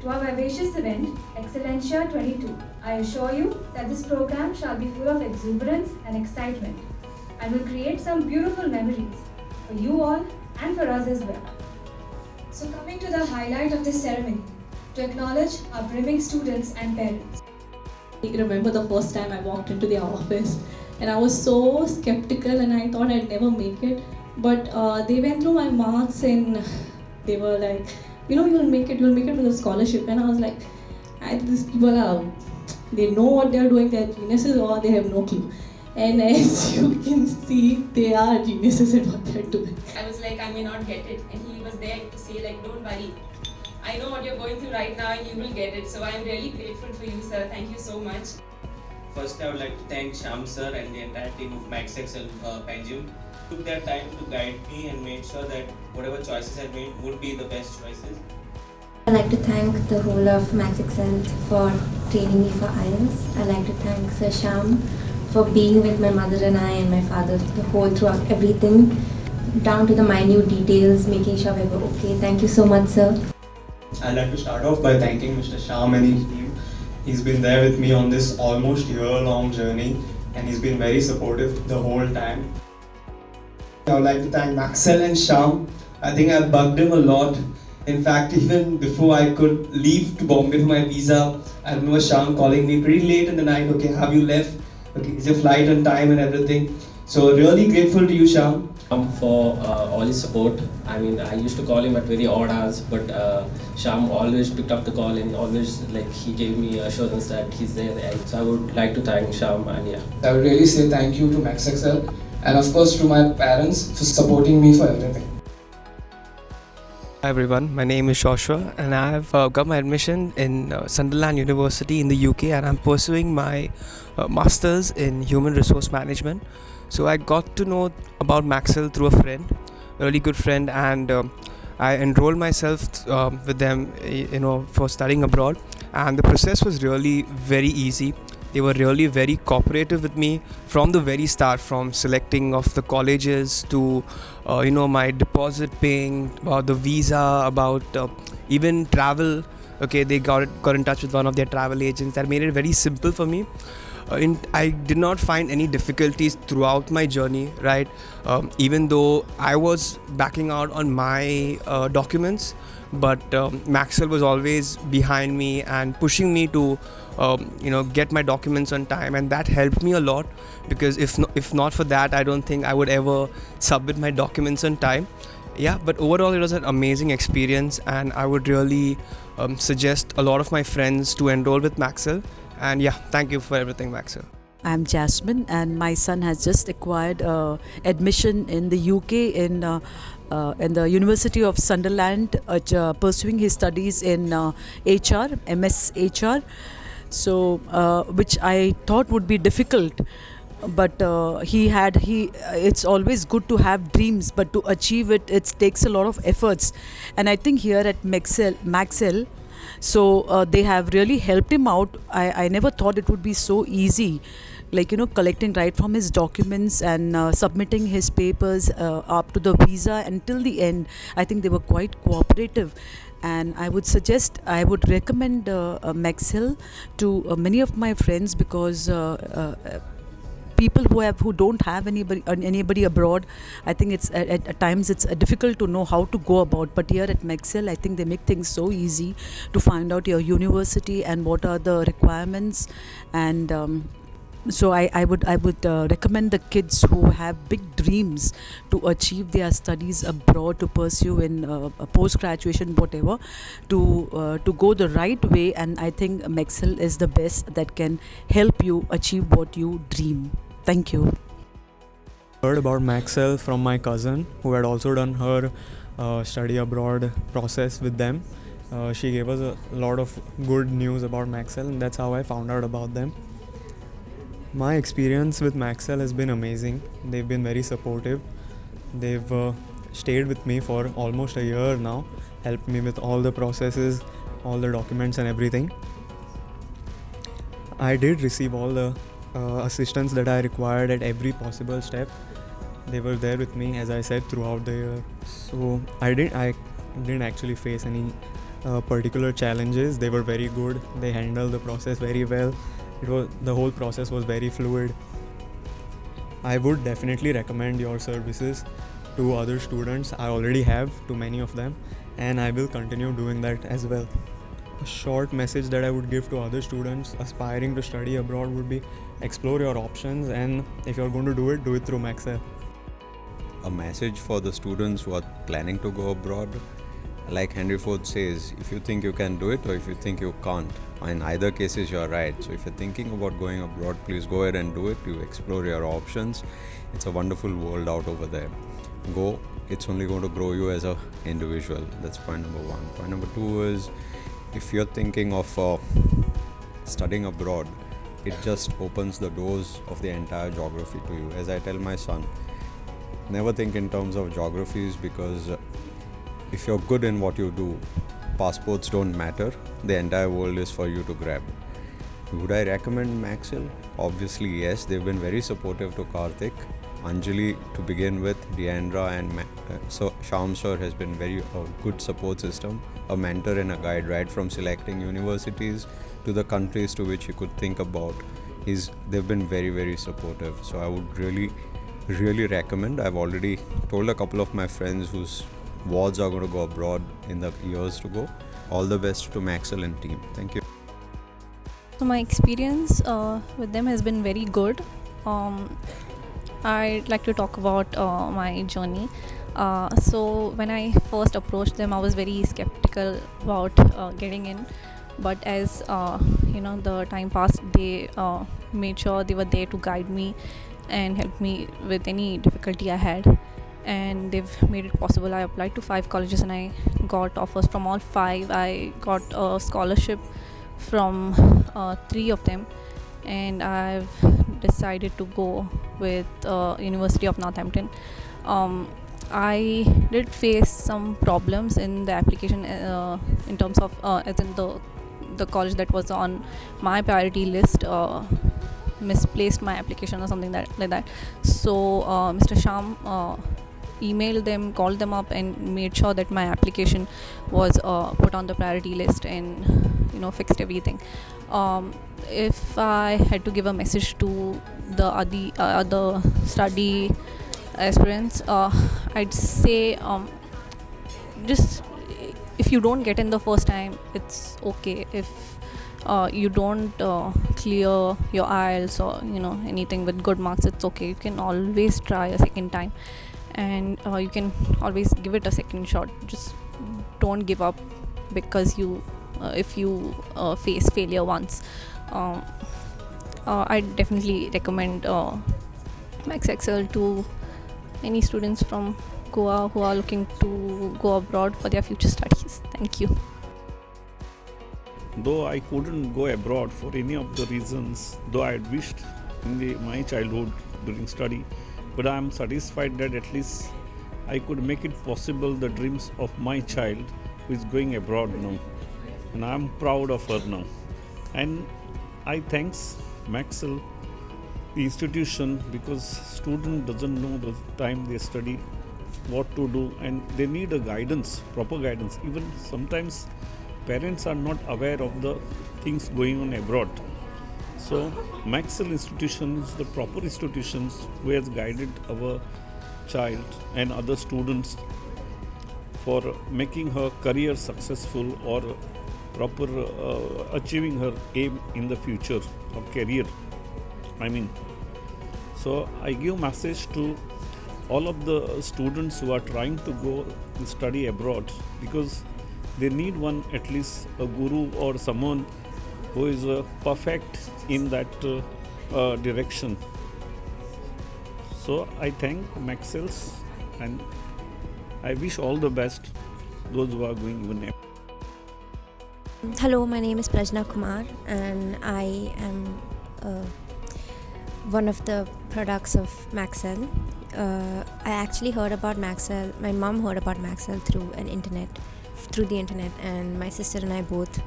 to our vivacious event, Excellentia 22. I assure you that this program shall be full of exuberance and excitement and will create some beautiful memories for you all and for us as well. So coming to the highlight of this ceremony, to acknowledge our brimming students and parents. I remember the first time I walked into the office and I was so skeptical and I thought I'd never make it. But they went through my marks and they were like, you'll make it with a scholarship. And I was like, these people they know what they're doing, they're geniuses or they have no clue. And as you can see, they are geniuses at what they're doing. I was like, I may not get it. And he was there to say like, don't worry. I know what you're going through right now and you will get it. So I'm really grateful for you, sir. Thank you so much. First, I would like to thank Shyam sir and the entire team of Maxxcell Panjim. Took their time to guide me and made sure that whatever choices I made would be the best choices. I'd like to thank the whole of Maxxcell for training me for IELTS. I'd like to thank Sir Shyam for being with my mother and I and my father the whole throughout everything, down to the minute details, making sure we were okay. Thank you so much, sir. I'd like to start off by thanking Mr. Shyam and his team. He's been there with me on this almost year-long journey and he's been very supportive the whole time. I would like to thank Maxxcell and Shyam. I think I bugged him a lot. In fact, even before I could leave to Bombay for my visa, I remember Shyam calling me pretty late in the night. Okay, have you left? Okay, is your flight on time and everything? So really grateful to you, Shyam. For all his support. I mean, I used to call him at very odd hours, but Shyam always picked up the call and always he gave me assurance that he's there. And so I would like to thank Shyam and yeah. I would really say thank you to Maxxcell and of course to my parents for supporting me for everything. Hi everyone, my name is Joshua and I have got my admission in Sunderland University in the UK and I'm pursuing my Masters in Human Resource Management. So I got to know about Maxxcell through a friend, a really good friend, and I enrolled myself with them for studying abroad, and the process was really very easy. They were really very cooperative with me from the very start, from selecting of the colleges to my deposit paying, about the visa, about even travel. Okay, they got in touch with one of their travel agents. That made it very simple for me. I did not find any difficulties throughout my journey, right? Even though I was backing out on my documents, but Maxxcell was always behind me and pushing me to get my documents on time, and that helped me a lot, because if not for that, I don't think I would ever submit my documents on time. Yeah, but overall it was an amazing experience, and I would really suggest a lot of my friends to enroll with Maxxcell. And yeah, thank you for everything, Maxxcell. I'm Jasmine and my son has just acquired admission in the UK in the University of Sunderland, pursuing his studies in HR, MS HR. So, which I thought would be difficult, but it's always good to have dreams, but to achieve it takes a lot of efforts. And I think here at Maxxcell, so they have really helped him out. I never thought it would be so easy, collecting right from his documents and submitting his papers up to the visa until the end. I think they were quite cooperative, and I would recommend Maxxcell to many of my friends, because people who don't have anybody abroad, I think it's at times it's difficult to know how to go about. But here at Maxxcell, I think they make things so easy to find out your university and what are the requirements. And so I would recommend the kids who have big dreams to achieve their studies abroad, to pursue in post graduation, whatever, to go the right way. And I think Maxxcell is the best that can help you achieve what you dream. Thank you. Heard about Maxxcell from my cousin, who had also done her study abroad process with them. She gave us a lot of good news about Maxxcell, and that's how I found out about them. My experience with Maxxcell has been amazing. They've been very supportive. They've stayed with me for almost a year now, helped me with all the processes, all the documents and everything. I did receive all the assistance that I required at every possible step. They were there with me, as I said, throughout the year. So I didn't actually face any particular challenges. They were very good. They handled the process very well. The whole process was very fluid. I would definitely recommend your services to other students. I already have to many of them, and I will continue doing that as well. A short message that I would give to other students aspiring to study abroad would be explore your options, and if you're going to do it through Maxxcell. A message for the students who are planning to go abroad. Like Henry Ford says, if you think you can do it or if you think you can't, in either cases you're right. So if you're thinking about going abroad, please go ahead and do it. You explore your options. It's a wonderful world out over there. Go. It's only going to grow you as an individual. That's point number one. Point number two is, if you're thinking of studying abroad, it just opens the doors of the entire geography to you. As I tell my son, never think in terms of geographies, because if you're good in what you do, passports don't matter. The entire world is for you to grab. Would I recommend Maxxcell? Obviously yes. They've been very supportive to Karthik. Anjali to begin with, Deandra, and so Shyam sir has been a good support system, a mentor and a guide, right from selecting universities to the countries to which you could think about. They've been very, very supportive. So I would really recommend. I've already told a couple of my friends whose wards are going to go abroad in the years to go. All the best to Maxxcell and team. Thank you. So my experience with them has been very good. I'd like to talk about my journey. So when I first approached them, I was very skeptical about getting in. But as the time passed, they made sure they were there to guide me and help me with any difficulty I had. And they've made it possible. I applied to 5 colleges and I got offers from all 5. I got a scholarship from 3 of them, and I've decided to go with University of Northampton. I did face some problems in the application in terms of as in the college that was on my priority list misplaced my application or something like that. So Mr. Shyam emailed them, called them up, and made sure that my application was put on the priority list and fixed everything. If I had to give a message to the other study aspirants, I'd say just if you don't get in the first time, it's okay. If you don't clear your IELTS or anything with good marks, it's okay. You can always try a second time, and you can always give it a second shot. Just don't give up because if you face failure once. I definitely recommend Maxxcell to any students from Goa who are looking to go abroad for their future studies. Thank you. Though I couldn't go abroad for any of the reasons, though I had wished in my childhood during study, but I am satisfied that at least I could make it possible the dreams of my child who is going abroad now, and I am proud of her now. And I thanks Maxxcell, the institution, because student doesn't know the time they study what to do, and they need a guidance, proper guidance. Even sometimes parents are not aware of the things going on abroad. So Maxxcell institution is the proper institutions who has guided our child and other students for making her career successful or proper achieving her aim in the future of career. So I give message to all of the students who are trying to go and study abroad, because they need one, at least a guru or someone who is perfect in that direction. So I thank Maxxcell and I wish all the best those who are going even abroad. Hello, my name is Prajna Kumar and I am one of the products of Maxxcell. I actually heard about Maxxcell. My mom heard about Maxxcell through the internet, and my sister and I both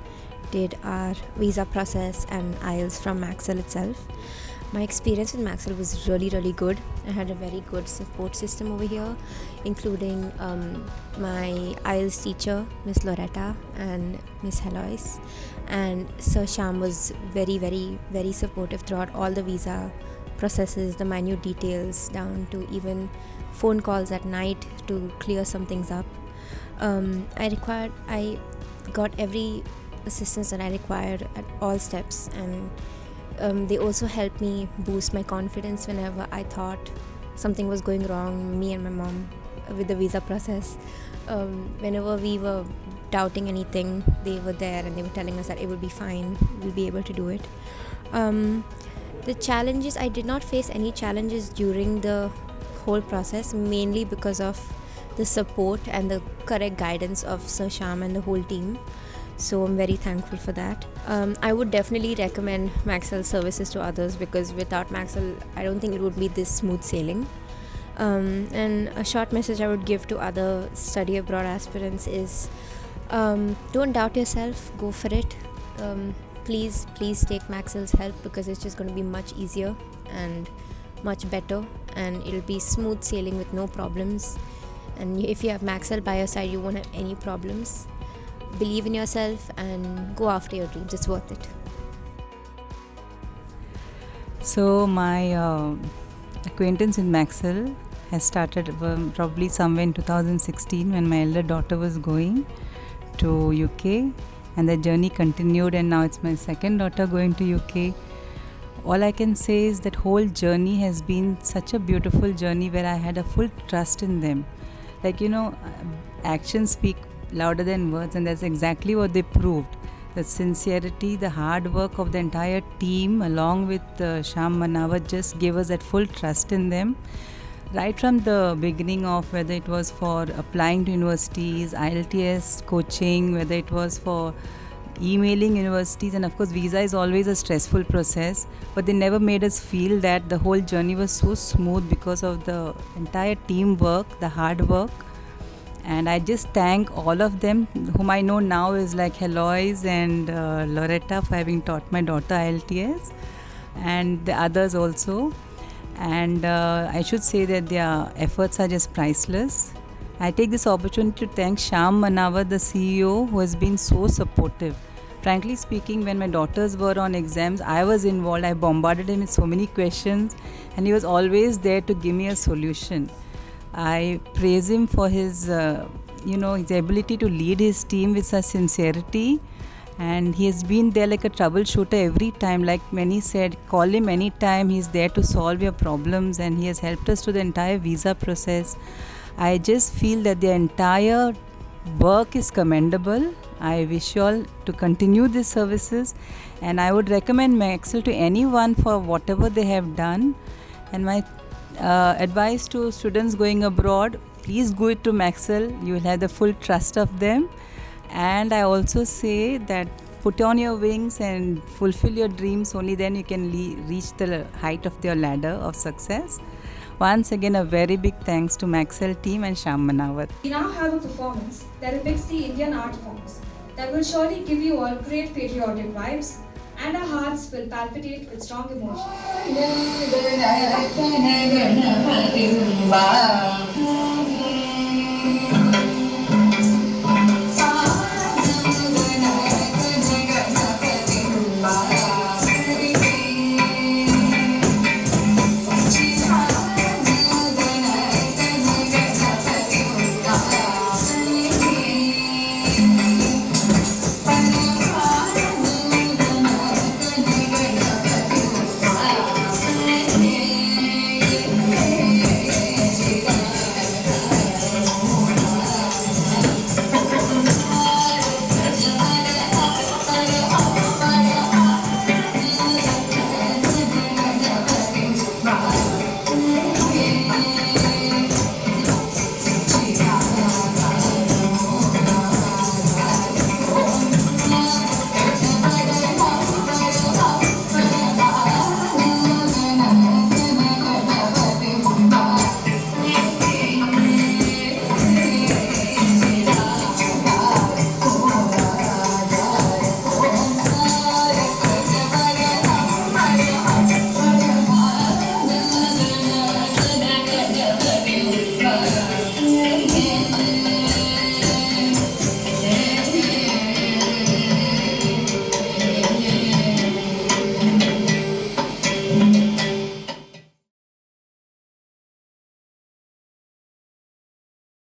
did our visa process and IELTS from Maxxcell itself. My experience with Maxxcell was really good. I had a very good support system over here, including my IELTS teacher, Miss Loretta and Miss Heloise. And Sir Shyam was very supportive throughout all the visa processes, the minute details, down to even phone calls at night to clear some things up. I got every assistance that I required at all steps, and they also helped me boost my confidence whenever I thought something was going wrong, me and my mom, with the visa process. Whenever we were doubting anything, they were there and they were telling us that it will be fine, we'll be able to do it. The challenges, I did not face any challenges during the whole process, mainly because of the support and the correct guidance of Sir Shyam and the whole team. So I'm very thankful for that. I would definitely recommend Maxxcell services to others, because without Maxxcell, I don't think it would be this smooth sailing. And a short message I would give to other study abroad aspirants is, don't doubt yourself, go for it. Please take Maxxcell's help, because it's just going to be much easier and much better, and it'll be smooth sailing with no problems. And if you have Maxxcell by your side, you won't have any problems. Believe in yourself and go after your dreams. It's worth it. So my acquaintance in Maxxcell has started probably somewhere in 2016, when my elder daughter was going to UK, and the journey continued, and now it's my second daughter going to UK. All I can say is that whole journey has been such a beautiful journey, where I had a full trust in them. Like, actions speak louder than words, and that's exactly what they proved. The sincerity, the hard work of the entire team, along with Shyam Manavat, just gave us that full trust in them. Right from the beginning of whether it was for applying to universities, IELTS coaching, whether it was for emailing universities, and of course visa is always a stressful process, but they never made us feel that the whole journey was so smooth because of the entire teamwork, the hard work. And I just thank all of them, whom I know now is like Heloise and Loretta, for having taught my daughter IELTS, and the others also. And I should say that their efforts are just priceless. I take this opportunity to thank Shyam Manavat, the CEO, who has been so supportive. Frankly speaking, when my daughters were on exams, I was involved. I bombarded him with so many questions, and he was always there to give me a solution. I praise him for his, his ability to lead his team with such sincerity. And he has been there like a troubleshooter every time. Like many said, call him anytime, he's there to solve your problems, and he has helped us through the entire visa process. I just feel that the entire work is commendable. I wish you all to continue these services, and I would recommend Maxxcell to anyone for whatever they have done. And my advice to students going abroad, please go to Maxxcell. You will have the full trust of them. And I also say that put on your wings and fulfill your dreams. Only then you can reach the height of your ladder of success. Once again, a very big thanks to Maxxcell team and Shyam Manavat. We now have a performance that depicts the Indian art forms that will surely give you all great patriotic vibes, and our hearts will palpitate with strong emotions.